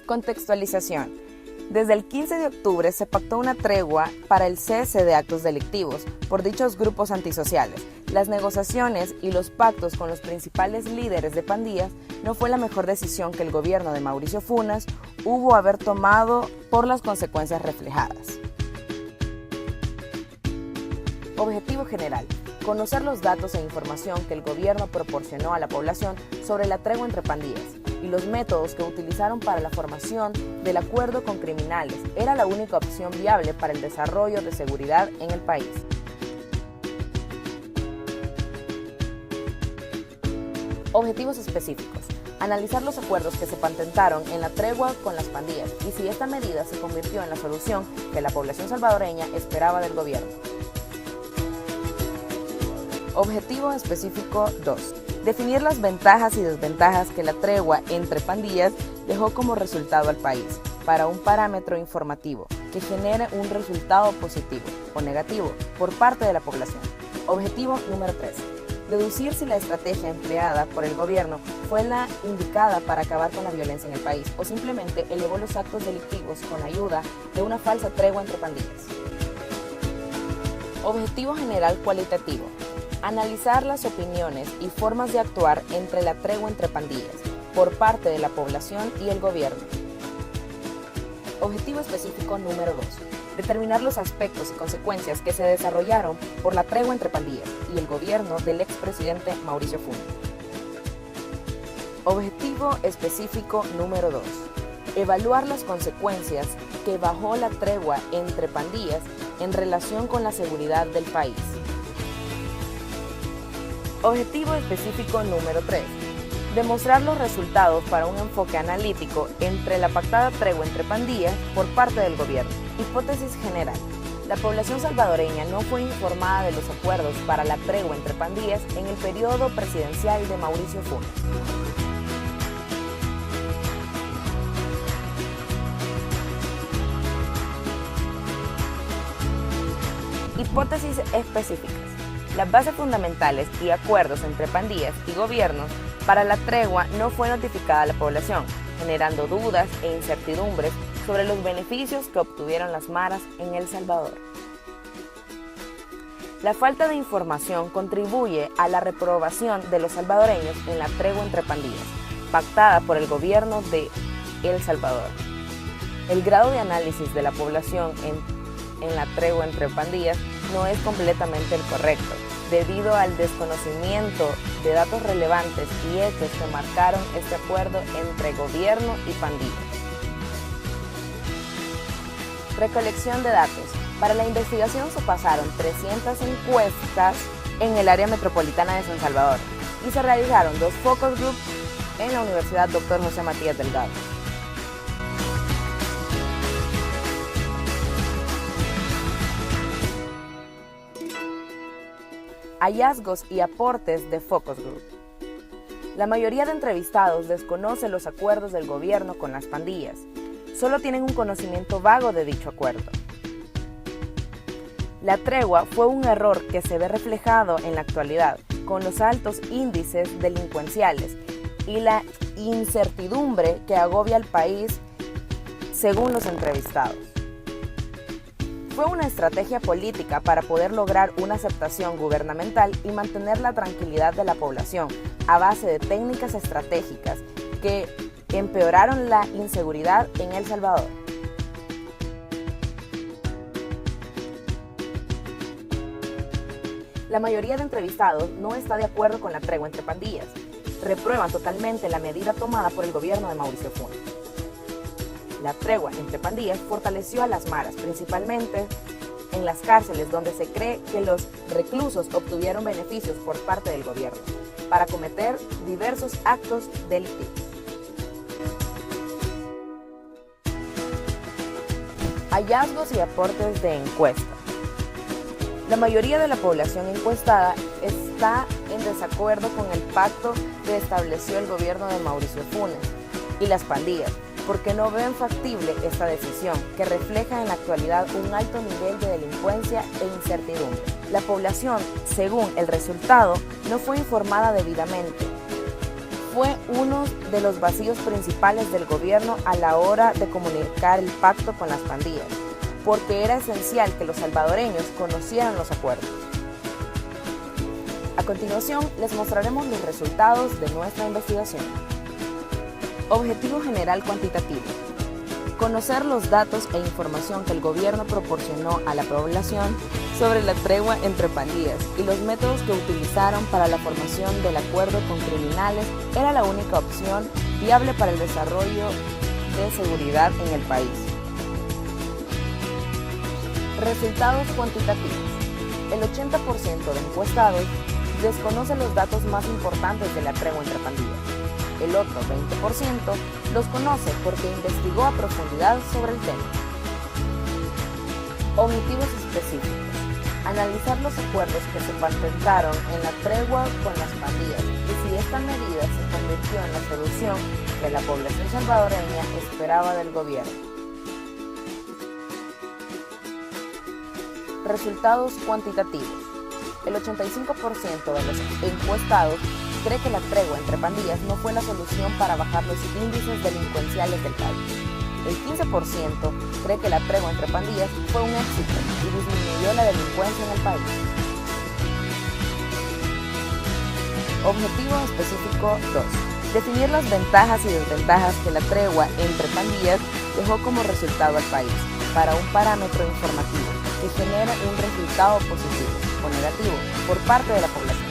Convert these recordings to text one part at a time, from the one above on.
Contextualización. Desde el 15 de octubre se pactó una tregua para el cese de actos delictivos por dichos grupos antisociales. Las negociaciones y los pactos con los principales líderes de pandillas no fue la mejor decisión que el gobierno de Mauricio Funes hubo haber tomado por las consecuencias reflejadas. Objetivo general: conocer los datos e información que el gobierno proporcionó a la población sobre la tregua entre pandillas y los métodos que utilizaron para la formación del acuerdo con criminales. Era la única opción viable para el desarrollo de seguridad en el país. Objetivos específicos: analizar los acuerdos que se patentaron en la tregua con las pandillas y si esta medida se convirtió en la solución que la población salvadoreña esperaba del gobierno. Objetivo específico 2. Definir las ventajas y desventajas que la tregua entre pandillas dejó como resultado al país, para un parámetro informativo que genere un resultado positivo o negativo por parte de la población. Objetivo número 3. Deducir si la estrategia empleada por el gobierno fue la indicada para acabar con la violencia en el país o simplemente elevó los actos delictivos con ayuda de una falsa tregua entre pandillas. Objetivo general cualitativo: analizar las opiniones y formas de actuar entre la tregua entre pandillas por parte de la población y el gobierno. Objetivo específico número 2. Determinar los aspectos y consecuencias que se desarrollaron por la tregua entre pandillas y el gobierno del expresidente Mauricio Funes. Objetivo específico número 2. Evaluar las consecuencias que bajó la tregua entre pandillas en relación con la seguridad del país. Objetivo específico número 3. Demostrar los resultados para un enfoque analítico entre la pactada tregua entre pandillas por parte del gobierno. Hipótesis general: la población salvadoreña no fue informada de los acuerdos para la tregua entre pandillas en el periodo presidencial de Mauricio Funes. Hipótesis específicas: las bases fundamentales y acuerdos entre pandillas y gobiernos para la tregua no fue notificada a la población, generando dudas e incertidumbres sobre los beneficios que obtuvieron las maras en El Salvador. La falta de información contribuye a la reprobación de los salvadoreños en la tregua entre pandillas, pactada por el gobierno de El Salvador. El grado de análisis de la población en la tregua entre pandillas no es completamente el correcto, debido al desconocimiento de datos relevantes y hechos que marcaron este acuerdo entre gobierno y pandillas. Recolección de datos. Para la investigación se pasaron 300 encuestas en el área metropolitana de San Salvador y se realizaron 2 focus groups en la Universidad Dr. José Matías Delgado. Hallazgos y aportes de focus group. La mayoría de entrevistados desconoce los acuerdos del gobierno con las pandillas. Solo tienen un conocimiento vago de dicho acuerdo. La tregua fue un error que se ve reflejado en la actualidad, con los altos índices delincuenciales y la incertidumbre que agobia al país, según los entrevistados. Fue una estrategia política para poder lograr una aceptación gubernamental y mantener la tranquilidad de la población a base de técnicas estratégicas que empeoraron la inseguridad en El Salvador. La mayoría de entrevistados no está de acuerdo con la tregua entre pandillas. Reprueban totalmente la medida tomada por el gobierno de Mauricio Funes. La tregua entre pandillas fortaleció a las maras, principalmente en las cárceles, donde se cree que los reclusos obtuvieron beneficios por parte del gobierno para cometer diversos actos delictivos. Hallazgos y aportes de encuesta. La mayoría de la población encuestada está en desacuerdo con el pacto que estableció el gobierno de Mauricio Funes y las pandillas, porque no ven factible esta decisión, que refleja en la actualidad un alto nivel de delincuencia e incertidumbre. La población, según el resultado, no fue informada debidamente. fue uno de los vacíos principales del gobierno a la hora de comunicar el pacto con las pandillas, porque era esencial que los salvadoreños conocieran los acuerdos. A continuación, les mostraremos los resultados de nuestra investigación. Objetivo general cuantitativo. Conocer los datos e información que el gobierno proporcionó a la población sobre la tregua entre pandillas y los métodos que utilizaron para la formación del acuerdo con criminales era la única opción viable para el desarrollo de seguridad en el país. Resultados cuantitativos. El 80% de encuestados desconoce los datos más importantes de la tregua entre pandillas. El otro 20% los conoce porque investigó a profundidad sobre el tema. Objetivos específicos. Analizar los acuerdos que se patentaron en la tregua con las pandillas y si esta medida se convirtió en la solución que la población salvadoreña esperaba del gobierno. Resultados cuantitativos. El 85% de los encuestados cree que la tregua entre pandillas no fue la solución para bajar los índices delincuenciales del país. El 15% cree que la tregua entre pandillas fue un éxito y disminuyó la delincuencia en el país. Objetivo específico 2. Definir las ventajas y desventajas que la tregua entre pandillas dejó como resultado al país, para un parámetro informativo que genere un resultado positivo o negativo por parte de la población.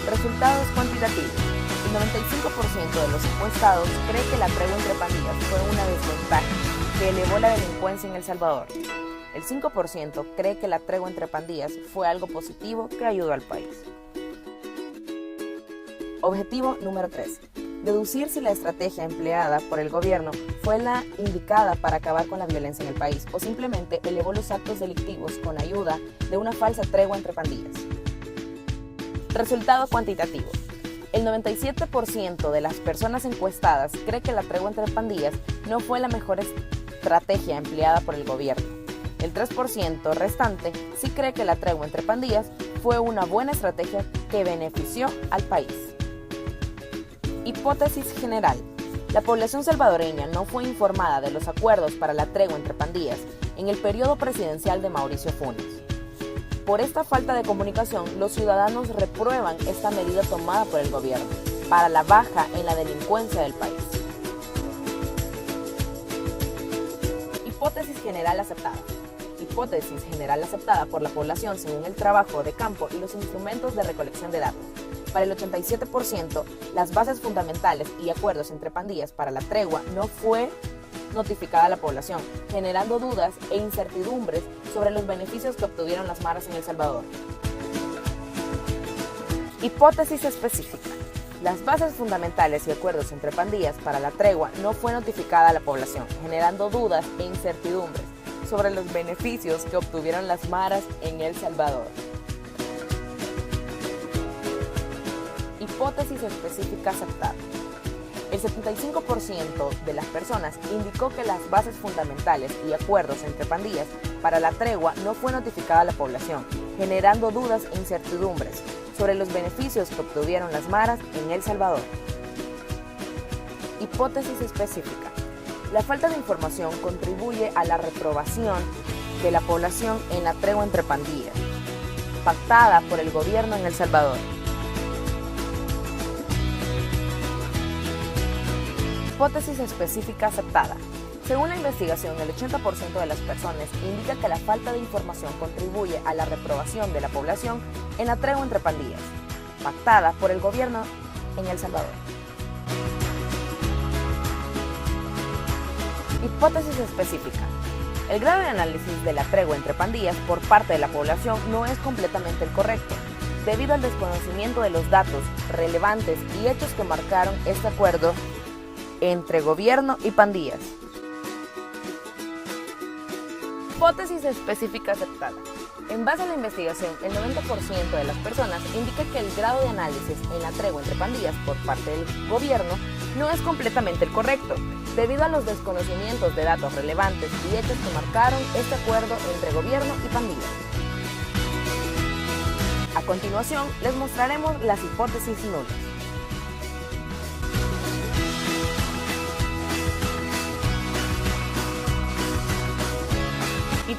Resultados cuantitativos. El 95% de los encuestados cree que la tregua entre pandillas fue una desventaja que elevó la delincuencia en El Salvador. El 5% cree que la tregua entre pandillas fue algo positivo que ayudó al país. Objetivo número 3. Deducir si la estrategia empleada por el gobierno fue la indicada para acabar con la violencia en el país o simplemente elevó los actos delictivos con ayuda de una falsa tregua entre pandillas. Resultado cuantitativo. El 97% de las personas encuestadas cree que la tregua entre pandillas no fue la mejor estrategia empleada por el gobierno. El 3% restante sí cree que la tregua entre pandillas fue una buena estrategia que benefició al país. Hipótesis general. La población salvadoreña no fue informada de los acuerdos para la tregua entre pandillas en el periodo presidencial de Mauricio Funes. Por esta falta de comunicación, los ciudadanos reprueban esta medida tomada por el gobierno para la baja en la delincuencia del país. Hipótesis general aceptada. Hipótesis general aceptada por la población según el trabajo de campo y los instrumentos de recolección de datos. Para el 87%, las bases fundamentales y acuerdos entre pandillas para la tregua no fue notificada a la población, generando dudas e incertidumbres sobre los beneficios que obtuvieron las maras en El Salvador. Hipótesis específica. Las bases fundamentales y acuerdos entre pandillas para la tregua no fue notificada a la población, generando dudas e incertidumbres sobre los beneficios que obtuvieron las maras en El Salvador. Hipótesis específica aceptada. El 75% de las personas indicó que las bases fundamentales y acuerdos entre pandillas para la tregua no fue notificada a la población, generando dudas e incertidumbres sobre los beneficios que obtuvieron las maras en El Salvador. Hipótesis específica. La falta de información contribuye a la reprobación de la población en la tregua entre pandillas, pactada por el gobierno en El Salvador. Hipótesis específica aceptada. Según la investigación, el 80% de las personas indica que la falta de información contribuye a la reprobación de la población en la tregua entre pandillas, pactada por el gobierno en El Salvador. Hipótesis específica. El grado de análisis de la tregua entre pandillas por parte de la población no es completamente el correcto, debido al desconocimiento de los datos relevantes y hechos que marcaron este acuerdo entre gobierno y pandillas. Hipótesis específica aceptada. En base a la investigación, el 90% de las personas indica que el grado de análisis en la tregua entre pandillas por parte del gobierno no es completamente el correcto, debido a los desconocimientos de datos relevantes y hechos que marcaron este acuerdo entre gobierno y pandillas. A continuación, les mostraremos las hipótesis nulas.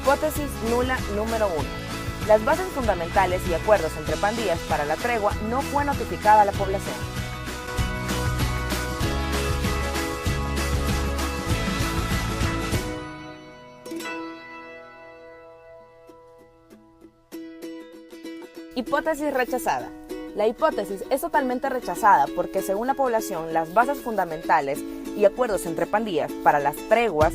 Hipótesis nula número 1. Las bases fundamentales y acuerdos entre pandillas para la tregua no fue notificada a la población. Hipótesis rechazada. La hipótesis es totalmente rechazada porque, según la población, las bases fundamentales y acuerdos entre pandillas para las treguas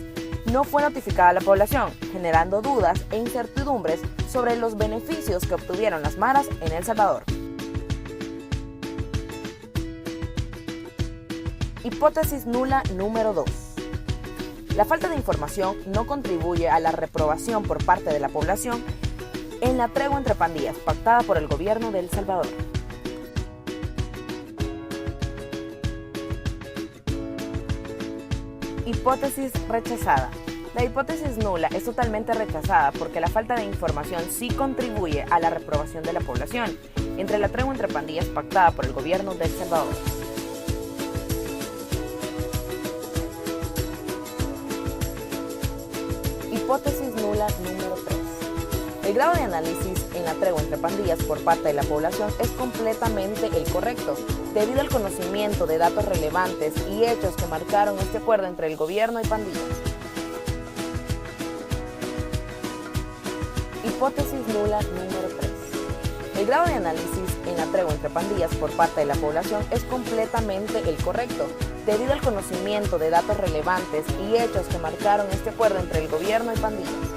no fue notificada a la población, generando dudas e incertidumbres sobre los beneficios que obtuvieron las maras en El Salvador. Hipótesis nula número 2. La falta de información no contribuye a la reprobación por parte de la población en la tregua entre pandillas pactada por el gobierno de El Salvador. Hipótesis rechazada. La hipótesis nula es totalmente rechazada porque la falta de información sí contribuye a la reprobación de la población entre la tregua entre pandillas pactada por el gobierno de El Salvador. Hipótesis nula número 3. El grado de análisis en la tregua entre pandillas por parte de la población es completamente el correcto, debido al conocimiento de datos relevantes y hechos que marcaron este acuerdo entre el gobierno y pandillas. Hipótesis nula número 3. El grado de análisis en la tregua entre pandillas por parte de la población es completamente el correcto, debido al conocimiento de datos relevantes y hechos que marcaron este acuerdo entre el gobierno y pandillas.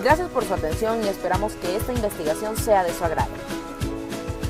Gracias por su atención y esperamos que esta investigación sea de su agrado.